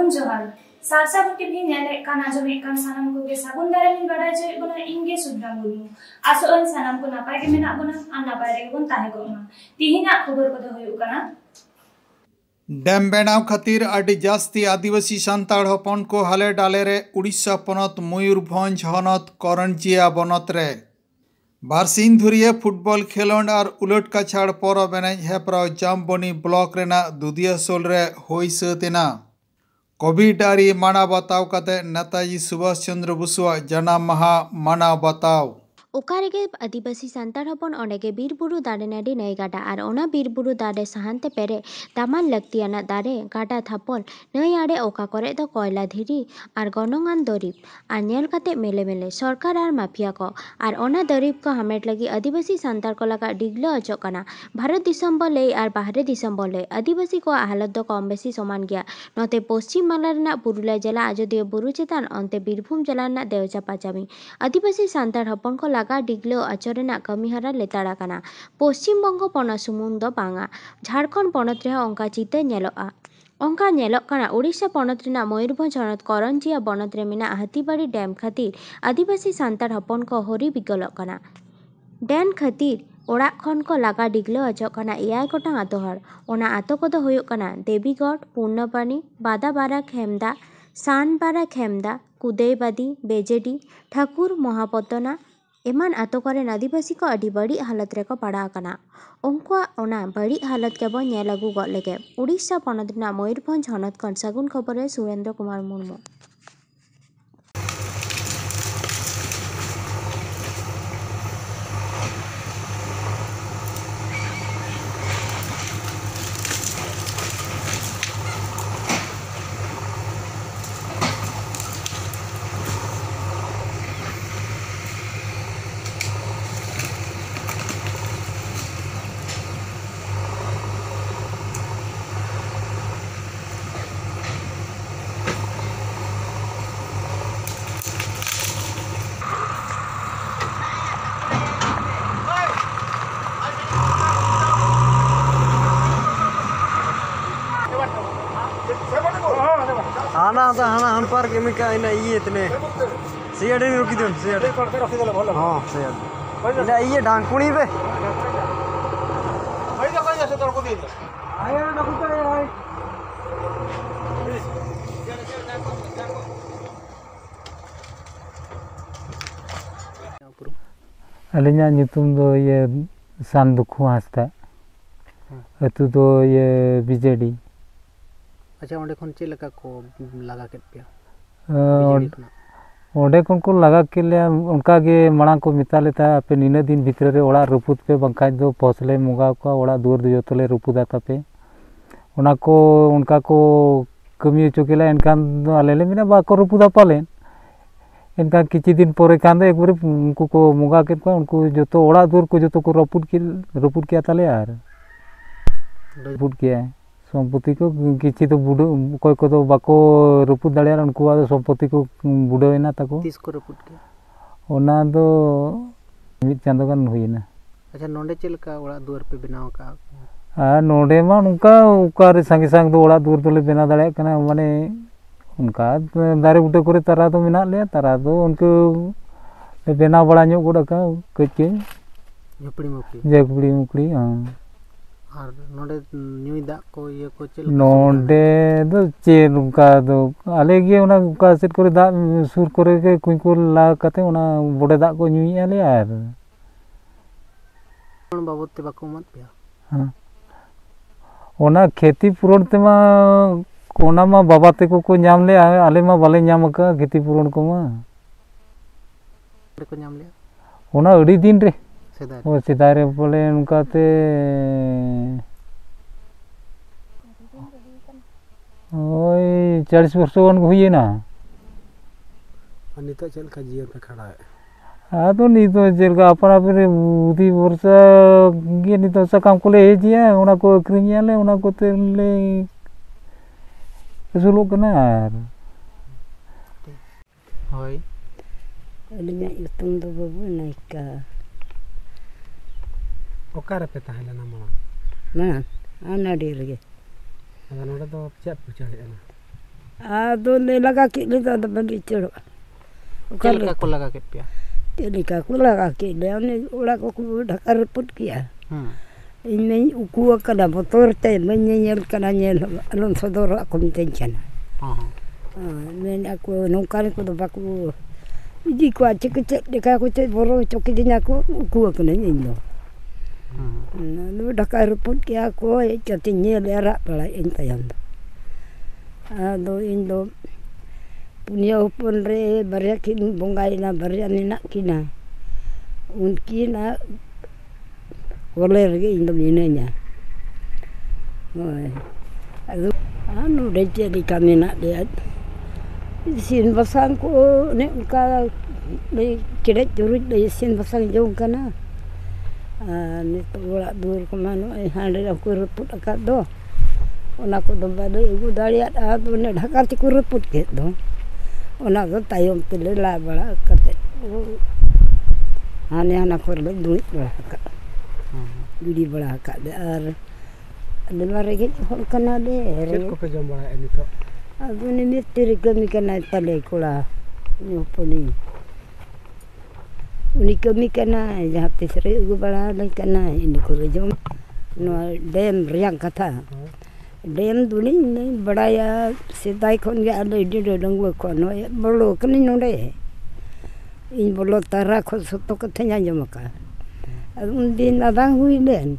सागुन जोहार सारसागुन टीवी नेले काना जमे कान सानाम को गे सागुन दारे मिन बाडा जय बना इंगे सुद्रा मुर्मू आसोन सानाम को नापाय के मेना बना आ नापाय रे बन ताहे को ना तिहिना खबर को दो हुयु कना डैम बेनाव खातिर आदि जास्ती आदिवासी सान्ताड़ हपन को हाले डाले रे उड़ीसा पनत मयूरभंज हनत करंजिया बनत रे बारसिन धुरिये फुटबॉल खेलोंड और उलट काछाड़ परब एनेज हेपराव जामबनी ब्लॉक रेना दुधियासोल रे होई सतेना कोविड आरी माना बताव काते नेताजी सुभाष चंद्र बसुआ जनाम माहा माना बताव ओकारेगे आदिवासी सान्ताड़ हपन ओनेगे बीरबुरु दारे नाडी नई गाडा और ओना बीरबुरु दारे सहानते पेरे दामान लक्तियाना दारे गाडा थापल नई आड़े ओका करे दो कोयला धीरी और गनंगान दरीब और नेल काते मेले मेले सरकार और माफिया को और ओना दरीब को हमेट लगी आदिवासी सान्ताड़ को लगा डिगलो अचोकना भारत दिसम बोले और बाहरे दिसम बोले आदिवासी को हालत दो कम बेसी समान गया नोते पश्चिम बांग्ला रेना पुरुलिया जिला अयोध्या बुरु चेतान अंते बीरभूम जिला रेना देवचापा चाबी आदिवासी सान्ताड़ हपन को लगा डिगलो आचरेना कमीहरा लेताड़ा कना पश्चिम बंग पनत सुमुंग दो बांगा झारखंड पनत रे अंका चिते नेलोआ अंका नेलोक कना उड़ीसा पनत रेना मयूरभंज हनत करंजिया बनत रे मेना हाथीबाड़ी डैम खातिर आदिवासी सान्ताड़ हपन को हरी बिगलोक कना डैम खातिर ओड़ा खन को लगा डिगलो अचोक कना 9 गोटांग आतो हर ओना आतो को दो हुयुक कना देवीगढ़ पूर्णपानी बादाबारा खेमदा सानबारा खेमदा कुदेबादी बेजेडी ठाकुर महापतना एमान आतो करे आदिवासी को अड़ी बड़ी हालत रे को पड़ा कना उनका ओना बड़ी हालत के बो नेल अगु गो लेगे उड़ीसा पनत रेना मयूरभंज हनत खन सागुन खबर सुरेंद्र कुमार मुर्मू। हाना हम पर के में का इना ये इतने सियाड़े में रोकी दन सियाड़े रखी देले भलो हां सियाड़े इना ये ढांकुणी बे भाई तो कहीं ऐसे तोर को दे आया ना कुछ भाई अलिना नितुम दो ये सांदुखु हासता अतु दो ये बीजेडी अच्छा ओंडे खन चे लगा को लगा के पे ओंडे खन को लगा के ले उनका के मणा को मिता लेता पे निना दिन भीतर रे ओड़ा रुपुत पे बंकाज दो फसले मुगा को ओड़ा दूर दो तले रुपुदा पे उना को उनका को कमी चुकेला इनकान आले ले मिना बा को रुपुदा पालेन इनका किछि दिन परे कान दे एकबारे उनको को मुगा के उनको जो तो ओड़ा दूर को जो तो को रुपुट किया ताले यार रुपुट किया सम्पत्ति को किछि तो बुडो कोई को तो बाको रुपुट दाड़िया उनको आ सम्पत्ति को बुडोइना ताको 30 को रुपुट के ओना दो मिद चांदो गान हुइना। अच्छा नोंडे चलका ओड़ा दुआर पे बनाव का आ नोंडे मा उनका उकार संगे संग दो ओड़ा दुआर तले बना दाड़िया कना माने उनका दारे बुटे करे तारा तो मेना ले तारा तो उनको बना बड़ा ᱧᱚᱜ गोड़ का कच के झोपड़ी मुकड़ी हां और नोंडे न्यूई दा को ये को चल नोंडे दो चे उनका दो आले गे उना उका सेट करे दा सुर करे के कुई को ला कते उना बड़े दा को ᱧᱩᱭ आले यार कोन बाबत ते बाको मत पिया हां ओना खेती पूरण ते मा ओना मा बाबा ते को नाम ले आले मा बाले नाम का खेती पूरण को मा को नाम ले ओना अड़ी दिन रे सेदाय ओ सेदाय रे बोले उनका ते ओय 40 वर्ष वन हुई ना अनिता चल का जीवन पे खड़ा है आ तो नी तो जेल का अपना फिर उदी वर्ष गे नी तो सकाम को ले जिया ओना को अक्रिया ले ओना को ते ले सुलुक कना यार होय अलिnya तुम दो बाबू नाइका ओकारे पे ताहेला ना मना ना आना डी लगे अदा नोडे दो चेक पूछा लेना Aduh lelaga kile da bandi cero. Kalau kau laga kepia. Lelaga ku laga kile ane ora ko Dhaka report kia. Ini uku kana motor te menyel kana nyel alon sodor aku intention. Men aku nongkar ko do baku. Idi ko cek deka ko cek boro coki dinya ko uku kana nyelo. Nu Dhaka report kia ko jati nyel era pala entayam. Aduh Indo punya upon re barya kin bongai na barya nina kina unkina oler ge Indo minenya aduh anu dece di kami nak dia sin basang ko ne ka le kire jurut le sin basang jauh kana ne to ora dur ko mano hande aku reput akak do ona ko do bade ibu dariat adu ne Dhaka ti ko reput ke do ona ko tayom tele la bala kate ane ana ko le duit bala ka dudi bala ka de ar de mare ke hol kana de Cek ko pe jom bala ini to. adu ne mitri kami kana tale kula ni oponi uni kami kana jahate sere ugu bala le kana ini ko jom no dem riang kata Dem dulu ni beraya sedai kon ga ada di dalam gua kono bolo kan ni nonde in bolo tara ko soto ko tanya jamaka din adang hui len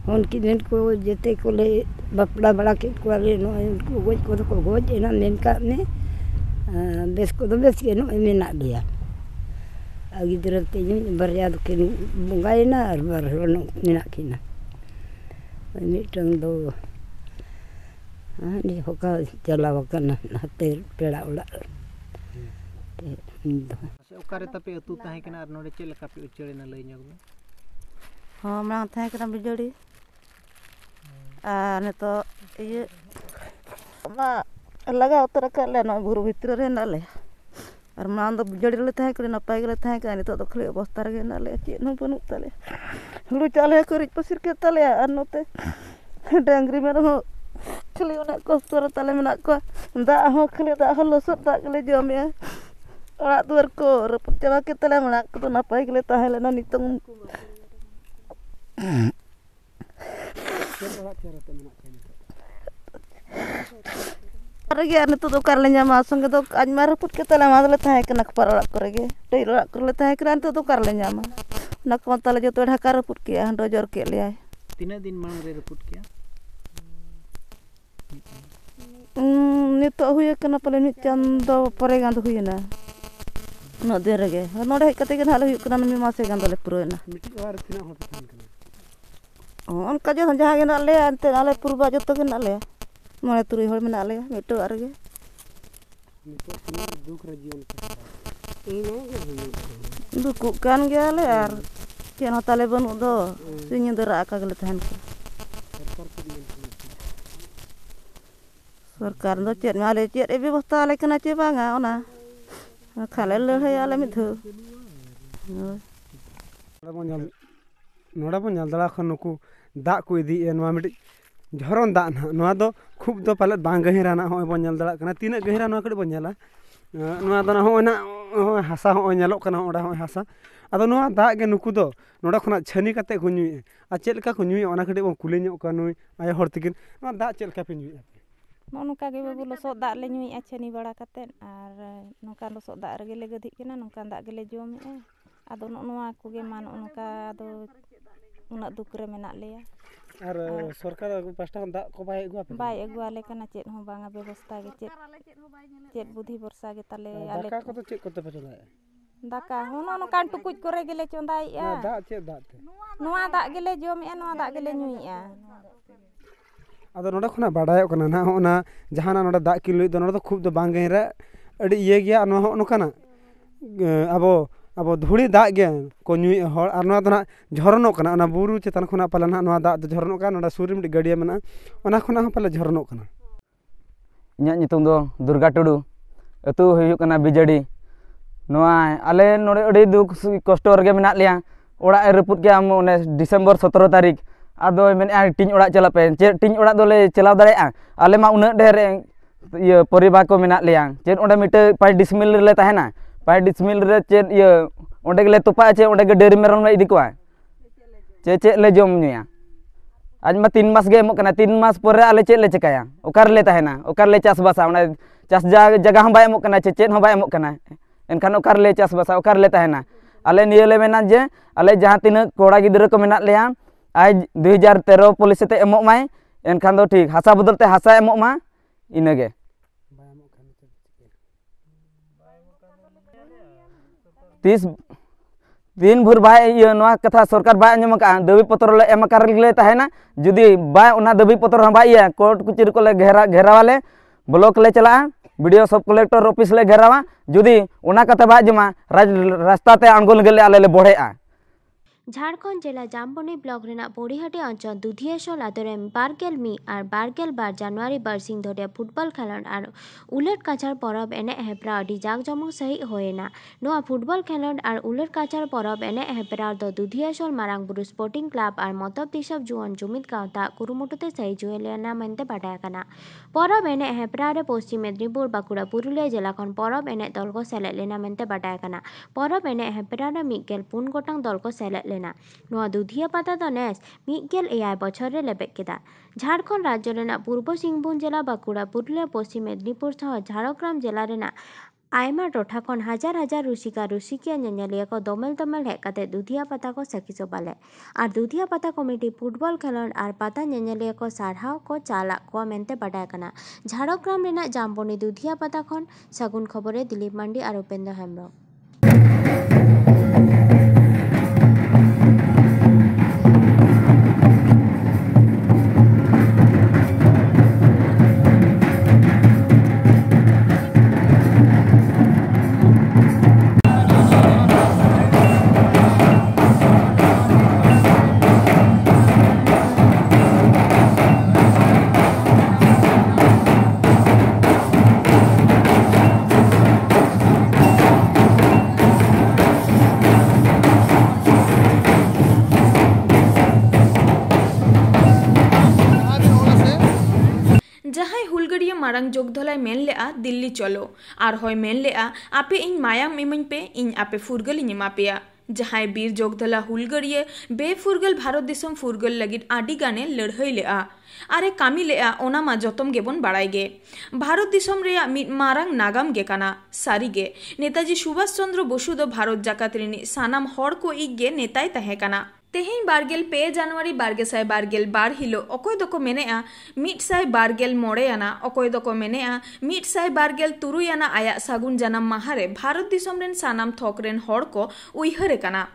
hon kinen ko jete ko le bapla bala ke ko le no ko goj ena nen ka ne bes ko do bes ke no emina dia agi dirate ni beraya ke bungai na bar no nina kina ni tang do ni hoka jalawakan nate pera ula Ukare tapi atu tahe kena ar node cel kapi ucele na lei nyog. Mang tahe kena bijoli. Neto iye ma laga utara ka le no buru bhitre re na le. Ar mang do bijoli le tahe kena napai gele tahe ka neto do khali obostar ge na le chi no banu tale. Hulu chale ko rich pasir ke tale ar note dangri mero khali ona ko sor tale mena ko da ho khali da ho losot da gele jom ya. Ora duar ko reput jawa ke tale mena ko to napai gele tahe le na nitong Rege ane tu dokar le nyama songe dok ajmar reput ke tale madle tahe kena kepar ora korege dei ora korle tahe kena tu dokar le nyama nak kontale joto Dhaka reput ke hando jor ke le ai Tina din mang re reput kia. Nito huye kena pale ni chando pore gand huyena no derege node hej kate gen hale huyu kana mi mase gand le purena Miti war tina hot tan kana. on ka jo jaha gen ale ante ale purba joto gen ale mone turi hol mena ale mito arge Nito tina duk rajion ka. duku kan ge ale ar chen hotale banu do sinyin dera aka gele tahan ko सरकार दो चेत माले चेत ए व्यवस्था ले कना चे बांगा ओना खाले ले है आले मिथु नोड़ा बन जल दला खन नुकु दा को इदी एनवा मिट झरन दा ना नोआ दो खूब दो पाले बांग गहिरा ना हो बन जल दला कना तीना गहिरा नोआ कड़ी बन जला नोआ दो ना हो ना हासा हो नेलो कना ओडा हो हासा आदो नोआ दा गे नुकु दो नोड़ा खना छनी कते को नुई आ चेल का को नुई ओना कड़ी बन कुले ᱧᱚᱜ का नुई आय हर तिकिन नोआ दा चेल का पे नुई नौका गे बाबू लसो दाग ले नुई छानी बड़ा कतेन और नौका लसो दाग रगे ले गधी केना नौका दाग गेले जोमे आदो नोआ कोगे मान नौका आदो उना दुख रे मेना लेया और सरकार पास्टा दा को बाय एगु आले कना चेत हो बांगा व्यवस्था गे चेत बुद्धि वर्षा गे ताले आले दाका को तो चेक करते पचदा दाका हो नौका टुकुज करे गेले चोंदाई दा चेक दा ते नोआ दाग गेले जोमे नोआ दाग गेले नुई आदो नोडा खना बाडायो कना ना होना जहाना नोडा दा किलो दो नोडा खूब दो बांगे रे अडी इये गया नो नोकाना अबो अबो धुड़ी दा गे को नुई हर आर नोआ दना झरनो कना ना बुरु चेतन खना पाला ना नोआ दा झरनो का नोडा सुरिम डी गडिया मना ओना खना ह पाला झरनो कना इन्या नितुम दो दुर्गा टुडू अतु हुयु कना बिजड़ी नोआ आले नोडे अडी दुख कष्ट रगे मेना लिया ओड़ा रपुत के हम डिसेंबर 17 तारीख आदो मेन टिंग ओड़ा चला पे चे टिंग ओड़ा दोले चलाव दाड़े आले मा उना ढेर ये परिवार को मेना लिया चेन ओंडे मिटे 5 डिसमिल रे तहना 5 डिसमिल रे चेन ये ओंडे गेले तुपा चे ओंडे गे डेरी मेरम ले इदी कोआ चे ले जम नुया आज मा 3 मास गे एमोक कना 3 मास परे आले चे ले चकाया ओकार ले तहना ओकार ले चास बासा ओना चास जगह हम बाय एमोक कना चे हम बाय एमोक कना एनखान ओकार ले चास बासा ओकार ले तहना आले निये ले मेना जे आले जहां तीन कोड़ा गिद्रा को मेना लिया आज 2013 पुलिस ते एमोक माय एनखान दो ठीक हासा बदलते हासा एमोक मा इनगे दिन भर बाय ये नवा कथा सरकार बाय आंजम का दाबी पत्र ले एम कर ले तहना जुदी बाय ओना दाबी पत्र हम बाय कोर्ट कुचिर को ले घेरा वाले ब्लॉक ले चला वीडियो सब कलेक्टर ऑफिस ले घेरावा जुदी ओना कथा बाय जमा रास्ता ते आंगोल गेले आले ले बढ़ेआ झारखंड जिला जामबनी ब्लॉक रेना बड़ीहाटी अंचल दुधियाशल आदरे बारगेल मी और बारगेल बार जानुआरी बारसिंग धरे फुटबल खेलोड और उलट काचार परब एने हेपरा अडी जाक जमक सही होएना नोआ फुटबल खेलोड और उलट काचार परब एने हेपरा दो दुधियाशल मारांग बुरु स्पोर्टिंग क्लब और मतब दिसब जुआन जुमित गावता कुरुमुटुते सही जुएलेना मेनते बाडाय काना परब एने हेपरा रे पश्चिम मेदिनीपुर बाकुड़ा पुरुलिया जिला खन परब एने दल को सेलेद लेना मेनते बाडाय काना परब एने हेपरा रे मिगेल 4 गोटांग दल को सेलेद नोआ दुधिया पाता तो नेस मिगेल एआई बछर रे लेबेक केदा झारखंड राज्य रेना पूर्व सिंहभूम जिला बाकुड़ा पुरुलिया पश्चिम मेदिनीपुर सह झारग्राम जिला रेना आयमा टोठा खन हजार हजार रुसिका रुसिकिया नेनेलिया को दोमेल दोमेल हेज काते दुधिया पाता को सखी सोबाले और दुधिया पाता कमिटी फुटबल खेलोड और पाता नेनेलिया को सारहाव को चाला को मेनते बाडाय काना झारग्राम रेना जामबनी दुधिया पाता खन सगुन खबरे दिलीप मांडी और उपेंद्र हेम्ब्रम मारांग जोगधलाई मेन लेआ दिल्ली चलो और हय मेन लेआ आपे इन मायाम इमन पे इन आपे फुरगल इन एमापेया जहां बीर जोगधला हुलगड़िए बेफुरगल भारत देशम फुरगल लगित आडी गाने लड़हई लेआ आरे कामी लेआ ओना मा जतम गेबन बाड़ाई गे भारत देशम रेया मिद मारांग नागाम गे काना सारी गे नेताजी सुभाष चंद्र बसु दो भारत जाकात रिनी सानाम हर को इगे नेताय तहे काना तेहें बारगेल पे जनवरी बारगेसाय बारगेल बार हिलो अकोय दको मेनेआ मिटसाय बारगेल मोड़े आना अकोय दको मेनेआ मिटसाय बारगेल तुरुय आना आया सागुन जानम माहारे भारत दिसम रेन सानाम थोकरेन हर को उइहरे काना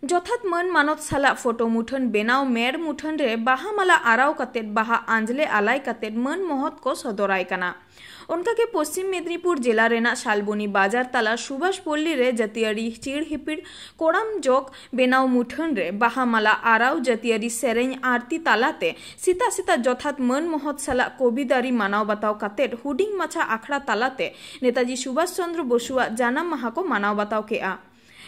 जथात मन मानत साला फोटो मुठन बेनाव मेड़ मुठन रे बाहा माला आराव कातेत बाहा आंजले आलाय कातेत मन महत को सदराय काना उनका के पश्चिम मेदिनीपुर जिला रेना शालबनी बाजार ताला सुभाष पल्ली रे जतियारी चिड़ हिपिड़ कोड़ाम जोक बेनाव मुठन रे बाहा माला आराव जतियारी सेरें आरती तालाते सीता सीता जथात मन महत साला कविदारी मानाव बताव कातेत हुडिंग माछा आखड़ा तालाते नेताजी सुभाष चंद्र बसुआ जानाम माहा को मानाव बताव केआ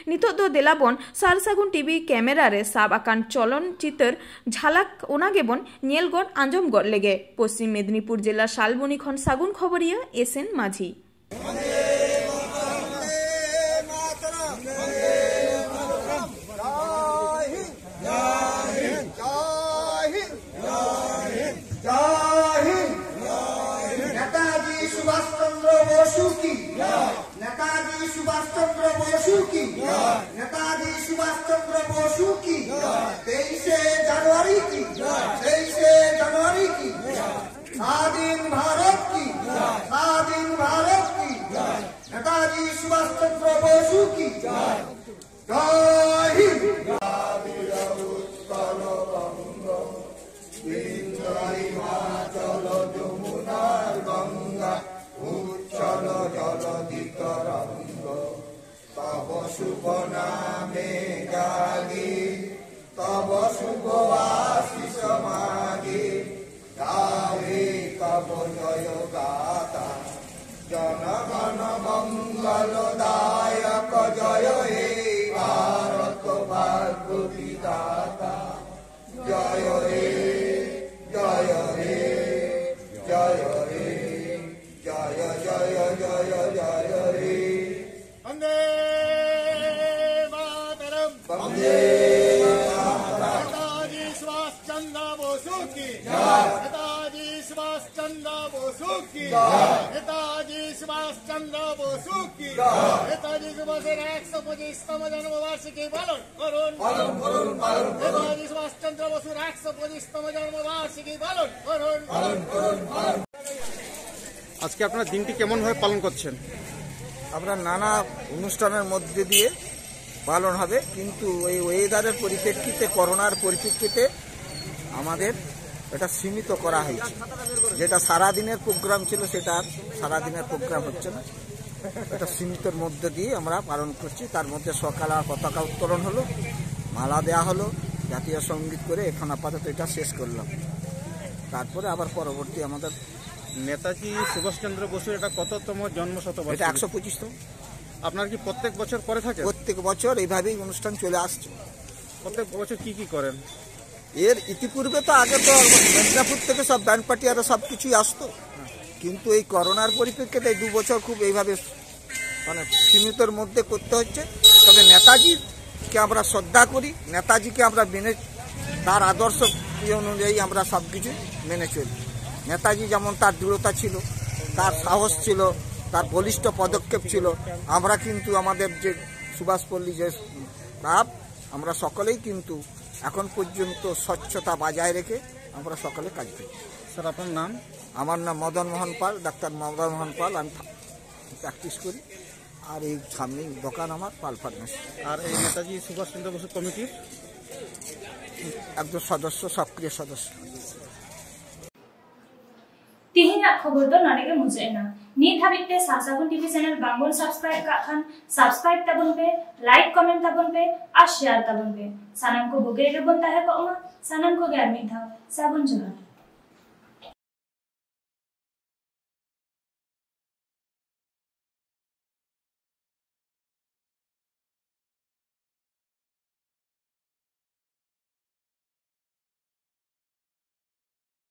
नितो दो देलाबन सारसागुन टीवी कैमेरा रे साब आकान चलन चितर झालक ओना गेबन नेल गड आंजम गड लेगे पश्चिम मेदिनीपुर जिला शालबनी खन सागुन खबरिया एसएन माझी नेताजी सुभाष चंद्र बसु की नेताजी सुभाष चंद्र बसु की 23 जनवरी की 23 जनवरी की स्वाधीन भारत की नेताजी सुभाष चंद्र बसु की जय हिंद शुभ नामे गागी तब शुभ आशीष मागी गावे तब जय गाता जनगण मंगल दायक जय हे भारत भाग्य विधाता जय हे जय हे जय हे नेताजी सुभाष चंद्र बोसु की नेताजी सुभाष चंद्र बोसु की नेताजी सुभाषের 125তম জন্মবার্ষিকী পালন করুন নেতাজি সুভাষ চন্দ্র বসুর 125তম জন্মবার্ষিকী পালন করুন। আজকে আপনারা দিনটি কেমন ভাবে পালন করছেন? আমরা নানা অনুষ্ঠানের মধ্যে দিয়ে পালন হবে, কিন্তু এই ওয়েদারের পরিপ্রেক্ষিতে, করোনার পরিপ্রেক্ষিতে আমাদের এটা সীমিত করা হয়েছে। যেটা সারাদিনের প্রোগ্রাম ছিল সেটা আর সারাদিনের প্রোগ্রাম হচ্ছে না, এটা সীমিতর মধ্যে দিয়ে আমরা পালন করছি। তার মধ্যে সকালে পতাকা উত্তোলন হলো, মালা দেওয়া হলো, জাতীয় সঙ্গীত করে এখন আপাতত এটা শেষ করলাম। তারপরে আবার পরবর্তী আমাদের নেতাজি সুভাষচন্দ্র বসুর এটা কততম জন্মশতবার্ষিকী? এটা 125তম। আপনারা কি প্রত্যেক বছর করে থাকেন? প্রত্যেক বছর এইভাবেই অনুষ্ঠান চলে আসছে। প্রত্যেক বছর কি কি করেন? এর ইতিপূর্বে তো আগে তো মেদিনীপুর থেকে সব ব্যান্ড পার্টি আরো সব কিছুই আসতো, কিন্তু এই করোনার পরিপ্রেক্ষিতে 2 বছর খুব এইভাবে মানে সীমিতর মধ্যে করতে হচ্ছে। তবে নেতাজিকে আমরা শ্রদ্ধা করি, নেতাজিকে আমরা মেনে, তার আদর্শ অনুযায়ী আমরা সব কিছু মেনে চলি। নেতাজি যেমন তার দৃঢ়তা ছিল, তার সাহস ছিল, তার বলিষ্ঠ পদক্ষেপ ছিল, আমরা কিন্তু আমাদের যে সুভাষপল্লী যে ক্লাব, আমরা সকলেই কিন্তু এখন পর্যন্ত স্বচ্ছতা বজায় রেখে আমরা সকলে কাজ করি। স্যার আপনার নাম? আমার নাম মদন মোহন পাল, ডাক্তার মদন মোহন পাল। আমি প্র্যাকটিস করি, আর এই সামনে দোকান আমার পাল ফার্মেসি। আর এই নেতাজি সুভাষচন্দ্র বসু কমিটির একজন সদস্য, সক্রিয় সদস্য। तिहिना खबर दो नडेगे मुझेना नी धाबिते सासागुन टीवी चैनल बांगुन सब्सक्राइब का खान सब्सक्राइब तबन पे लाइक कमेंट तबन पे और शेयर तबन पे सानम को बुगे के बनता है को सानम को गैर मिथा साबुन जुगा।